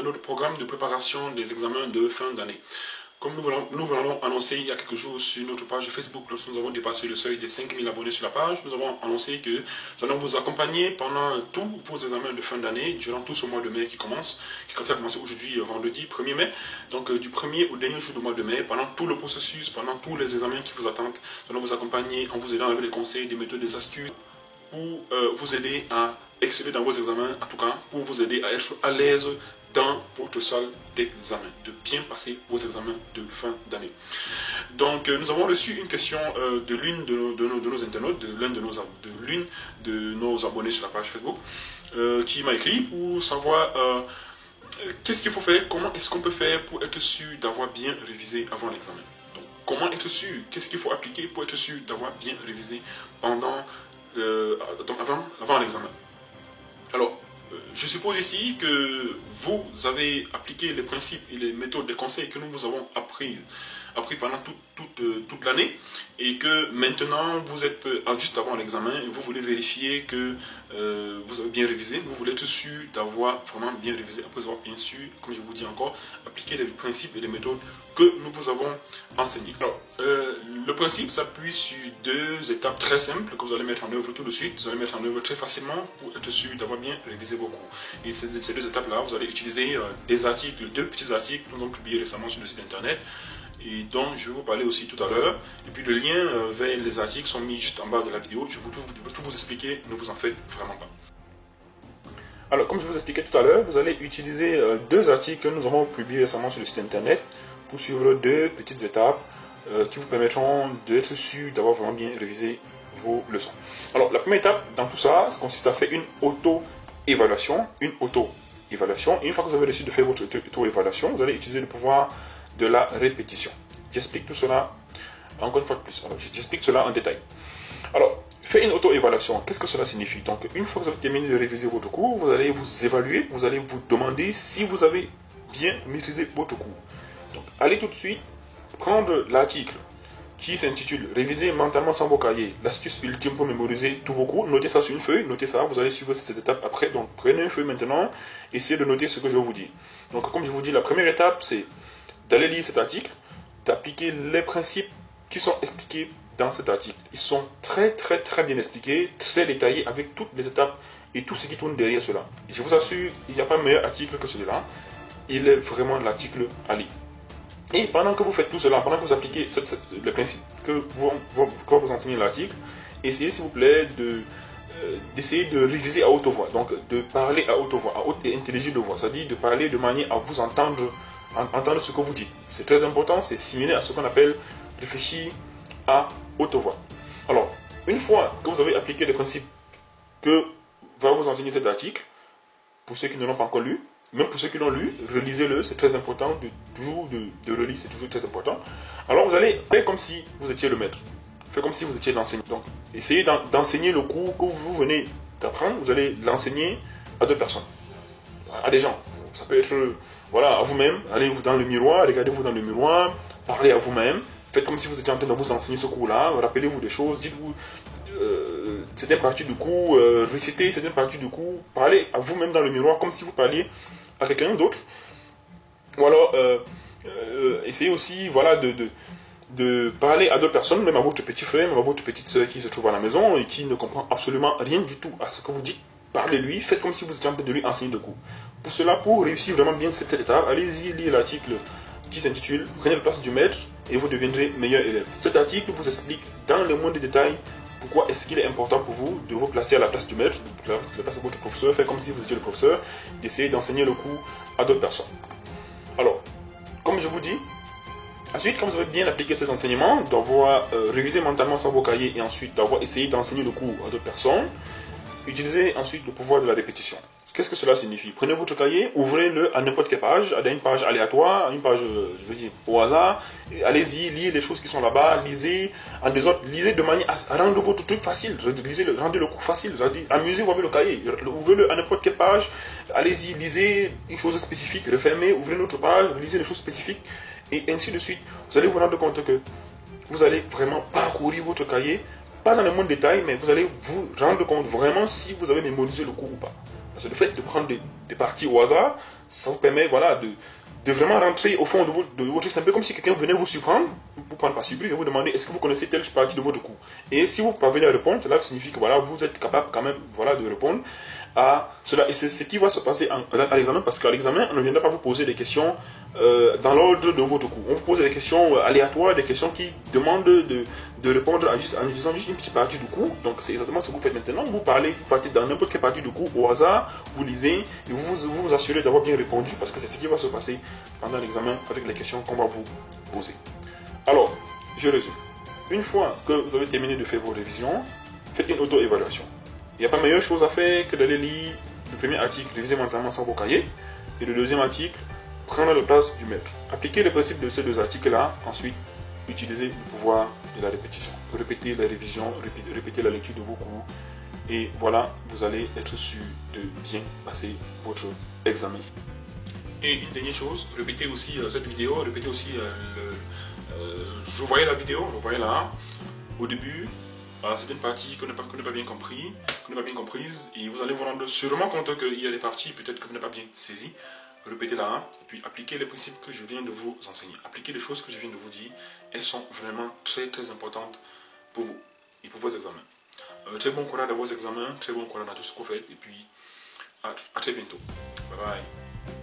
dans notre programme de préparation des examens de fin d'année. Comme nous l'avons annoncé il y a quelques jours sur notre page Facebook, lorsque nous avons dépassé le seuil des 5000 abonnés sur la page, nous avons annoncé que nous allons vous accompagner pendant tous vos examens de fin d'année, durant tout ce mois de mai qui va commencer aujourd'hui, vendredi 1er mai. Donc du 1er au dernier jour du mois de mai, pendant tout le processus, pendant tous les examens qui vous attendent, nous allons vous accompagner en vous aidant avec les conseils, des méthodes, des astuces pour vous aider à exceller dans vos examens, en tout cas pour vous aider à être à l'aise dans votre salle d'examen, de bien passer vos examens de fin d'année. Donc nous avons reçu une question de l'une de nos internautes, de l'une de nos abonnés sur la page Facebook, qui m'a écrit pour savoir qu'est-ce qu'il faut faire, comment est-ce qu'on peut faire pour être sûr d'avoir bien révisé avant l'examen. Donc comment être sûr, qu'est-ce qu'il faut appliquer pour être sûr d'avoir bien révisé avant l'examen. Alors, je suppose ici que vous avez appliqué les principes et les méthodes, les conseils que nous vous avons appris pendant toute l'année et que maintenant vous êtes juste avant l'examen et vous voulez vérifier que vous avez bien révisé, vous voulez être sûr d'avoir vraiment bien révisé après avoir bien sûr, comme je vous dis encore, appliqué les principes et les méthodes que nous vous avons enseignées. Alors, le principe s'appuie sur deux étapes très simples que vous allez mettre en œuvre tout de suite, vous allez mettre en œuvre très facilement pour être sûr d'avoir bien révisé vos cours. Et ces deux étapes-là, vous allez utiliser des articles, deux petits articles que nous avons publiés récemment sur le site internet, et dont je vais vous parler aussi tout à l'heure. Et puis le lien vers les articles sont mis juste en bas de la vidéo. Je vais tout vous expliquer, ne vous en faites vraiment pas. Alors, comme je vous expliquais tout à l'heure, vous allez utiliser deux articles que nous avons publiés récemment sur le site internet pour suivre deux petites étapes qui vous permettront d'être sûr d'avoir vraiment bien révisé vos leçons. Alors, la première étape dans tout ça, ça consiste à faire une auto-évaluation. Et une fois que vous avez réussi de faire votre auto-évaluation, vous allez utiliser le pouvoir de la répétition. J'explique tout cela encore une fois de plus. J'explique cela en détail. Alors, faire une auto-évaluation, qu'est-ce que cela signifie? Donc, une fois que vous avez terminé de réviser votre cours, vous allez vous évaluer, vous allez vous demander si vous avez bien maîtrisé votre cours. Donc, allez tout de suite prendre l'article qui s'intitule « Réviser mentalement sans vos cahiers, l'astuce ultime pour mémoriser tous vos cours ». Notez ça sur une feuille, notez ça, vous allez suivre ces étapes après. Donc, prenez une feuille maintenant, essayez de noter ce que je vais vous dire. Donc, comme je vous dis, la première étape, c'est d'aller lire cet article, d'appliquer les principes qui sont expliqués dans cet article. Ils sont très bien expliqués, très détaillés, avec toutes les étapes et tout ce qui tourne derrière cela. Et je vous assure, il n'y a pas meilleur article que celui-là. Il est vraiment l'article à lire. Et pendant que vous faites tout cela, pendant que vous appliquez les principes que vous enseignez l'article, essayez s'il vous plaît d'essayer de réviser à haute voix. Donc de parler à haute voix, à haute et intelligible voix. C'est-à-dire de parler de manière à vous entendre ce que vous dites. C'est très important, c'est similaire à ce qu'on appelle réfléchir à haute voix. Alors, une fois que vous avez appliqué les principes que va vous enseigner cet article, pour ceux qui ne l'ont pas encore lu, même pour ceux qui l'ont lu, relisez-le, c'est très important, de relire, c'est toujours très important. Alors vous allez faire comme si vous étiez le maître, faire comme si vous étiez l'enseignant. Donc, essayez d'enseigner le cours que vous venez d'apprendre, vous allez l'enseigner à deux personnes, à des gens. Ça peut être, voilà, à vous-même, allez-vous dans le miroir, regardez-vous dans le miroir, parlez à vous-même, faites comme si vous étiez en train de vous enseigner ce cours-là, rappelez-vous des choses, dites-vous certaines parties du cours, récitez certaines parties du cours, parlez à vous-même dans le miroir comme si vous parliez à quelqu'un d'autre. Ou alors, essayez aussi, voilà, de parler à d'autres personnes, même à votre petit frère, même à votre petite soeur qui se trouve à la maison et qui ne comprend absolument rien du tout à ce que vous dites. Parlez-lui, faites comme si vous étiez en train de lui enseigner le cours. Pour cela, pour réussir vraiment bien cette étape, allez-y lire l'article qui s'intitule « Prenez la place du maître et vous deviendrez meilleur élève ». Cet article vous explique dans le moindre détail pourquoi est-ce qu'il est important pour vous de vous placer à la place du maître, à la place de votre professeur, faire comme si vous étiez le professeur, d'essayer d'enseigner le cours à d'autres personnes. Alors, comme je vous dis, ensuite, quand vous avez bien appliqué ces enseignements, d'avoir révisé mentalement sans vos cahiers et ensuite d'avoir essayé d'enseigner le cours à d'autres personnes, utilisez ensuite le pouvoir de la répétition. Qu'est-ce que cela signifie? Prenez votre cahier, ouvrez-le à n'importe quelle page, à une page aléatoire, à une page, je veux dire, au hasard. Allez-y, lisez les choses qui sont là-bas, lisez en désordre, lisez de manière à rendre votre truc facile, rendez le cours facile, amusez-vous avec le cahier, ouvrez-le à n'importe quelle page, allez-y, lisez une chose spécifique, refermez, ouvrez une autre page, lisez les choses spécifiques, et ainsi de suite. Vous allez vous rendre compte que vous allez vraiment parcourir votre cahier, pas dans le moindre détail, mais vous allez vous rendre compte vraiment si vous avez mémorisé le cours ou pas. Parce que le fait de prendre des parties au hasard, ça vous permet voilà, de vraiment rentrer au fond de votre truc. C'est un peu comme si quelqu'un venait vous surprendre, vous prendre par surprise et vous demander est-ce que vous connaissez telle partie de votre cours. Et si vous parvenez à répondre, cela signifie que voilà, vous êtes capable quand même voilà, de répondre à cela. Et c'est ce qui va se passer à l'examen, parce qu'à l'examen, on ne viendra pas vous poser des questions dans l'ordre de votre cours. On vous pose des questions aléatoires, des questions qui demandent de répondre en utilisant juste une petite partie du cours. Donc c'est exactement ce que vous faites maintenant. Vous partez dans n'importe quelle partie du cours au hasard, vous lisez et vous assurez d'avoir bien répondu, parce que c'est ce qui va se passer pendant l'examen avec les questions qu'on va vous poser. Alors, je résume. Une fois que vous avez terminé de faire vos révisions, faites une auto-évaluation. Il n'y a pas meilleure chose à faire que d'aller lire le premier article, réviser mentalement sans vos cahiers, et le deuxième article, prendre la place du maître. Appliquez les principes de ces deux articles-là, ensuite, utilisez le pouvoir de la répétition. Répétez la révision, répétez la lecture de vos cours, et voilà, vous allez être sûr de bien passer votre examen. Et une dernière chose, répétez aussi cette vidéo, répétez aussi je voyais la vidéo, vous voyez là, au début, c'est une partie qu'on n'a pas bien comprise, et vous allez vous rendre sûrement compte qu'il y a des parties peut-être que vous n'avez pas bien saisies. Répétez là, et puis appliquez les principes que je viens de vous enseigner. Appliquez les choses que je viens de vous dire, elles sont vraiment très très importantes pour vous et pour vos examens. Très bon courage dans vos examens, très bon courage dans tout ce que vous faites, et puis à très bientôt. Bye bye.